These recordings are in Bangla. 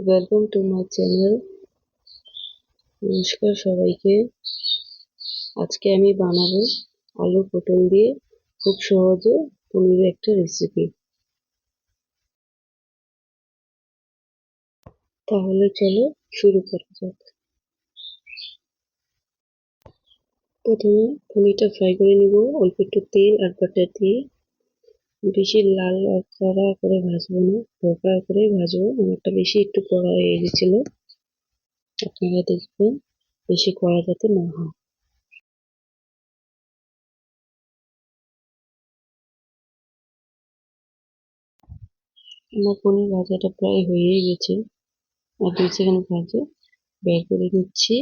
Welcome to my channel. নমস্কার সবাইকে। আজকে আমি বানাবো আলু পটল দিয়ে খুব সহজে পনিরের একটা রেসিপি। তাহলে চলো শুরু করা যাক। প্রথমে পনিরটা ফ্রাই করে নিব অল্প একটু তেল আর বাটার দিয়ে। বেশি লাল কড়া করে ভাজবো না, হালকা করে ভাজবো। অনেকটা বেশি একটু কড়া হয়ে গেছিল, আপনারা দেখবেন বেশি কড়া যাতে না হয়। আমার পনির ভাজাটা প্রায় হয়েই গেছে, আর 2 সেকেন্ড ভাজে বের করে নিচ্ছি।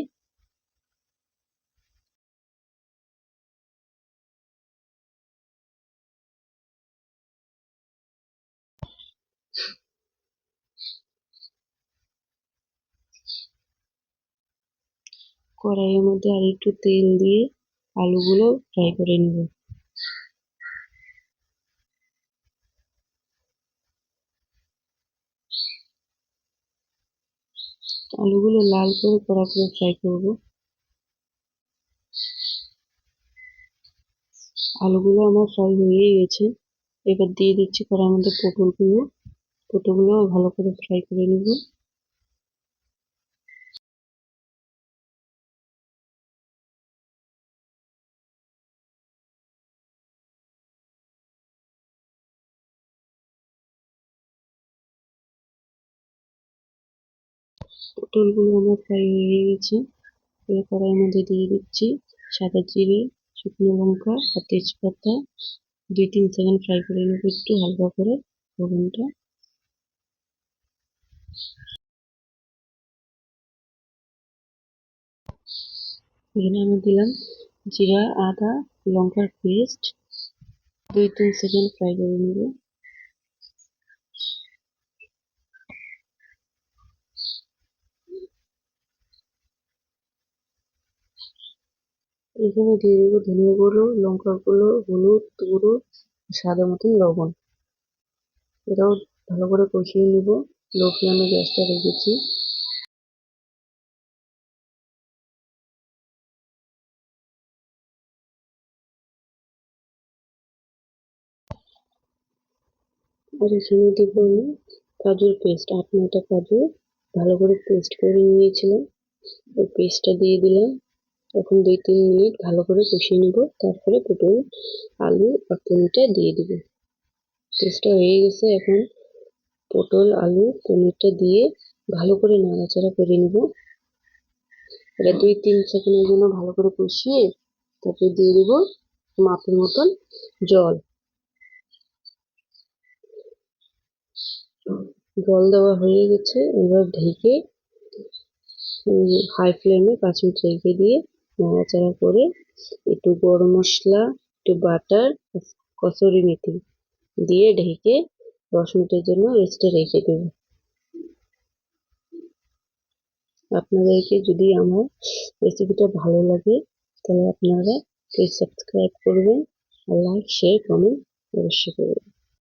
কড়াইয়ের মধ্যে আর একটু তেল দিয়ে আলুগুলো ফ্রাই করে নেব। আলুগুলো লাল করে কড়া করে ফ্রাই করব। আলুগুলো আমার ফ্রাই হয়ে গেছে। এবার দিয়ে দিচ্ছি কড়াইয়ের মধ্যে পটলগুলো ভালো করে ফ্রাই করে নেব। পটলগুলো আমার ফ্রাই হয়ে গেছে। এবার কড়াইয়ের মধ্যে দিয়ে দিচ্ছি সাদা জিরে, শুকনো লঙ্কা আর তেজপাতা। 2-3 সেকেন্ড ফ্রাই করে নেব একটু হালকা করে ফোড়নটা। এখানে আমি দিলাম জিরা, আদা, লঙ্কার পেস্ট। 2-3 সেকেন্ড ফ্রাই করে নেব। এখানে দিয়ে দেবো ধনিয়া গুঁড়ো, লঙ্কা গুঁড়ো, হলুদ গুঁড়ো, স্বাদ মতন লবণ। এটাও ভালো করে কষিয়ে নেব। লো ফ্লেমে গ্যাসটা রেখেছি। আর এখানে দেবো আমি কাজুর পেস্ট। 8-9টা কাজু ভালো করে পেস্ট করে নিয়েছিলাম, ওই পেস্টটা দিয়ে দিলাম। এখন 2-3 মিনিট ভালো করে কষিয়ে নেব, তারপরে পটল, আলু আর পনিরটা দিয়ে দেবো। পেস্টটা হয়ে গেছে। এখন পটল, আলু, পনিরটা দিয়ে ভালো করে নাড়াচাড়া করে নেব। এটা 2-3 সেকেন্ডের জন্য ভালো করে কষিয়ে তারপরে দিয়ে দেবো মাপের মতন জল। জল দেওয়া হয়ে গেছে। এবার ঢেকে হাই ফ্লেমে 5 মিনিট রেখে দিয়ে নাড়াচাড়া করে একটু গরম মশলা, একটু বাটার, কসুরি মেথি দিয়ে ঢেকে 10 মিনিটের জন্য রেস্টে রেখে দেব। আপনাদেরকে যদি আমার রেসিপিটা ভালো লাগে তাহলে আপনারা প্লিজ সাবস্ক্রাইব করবেন আর লাইক, শেয়ার, কমেন্ট অবশ্যই করবেন।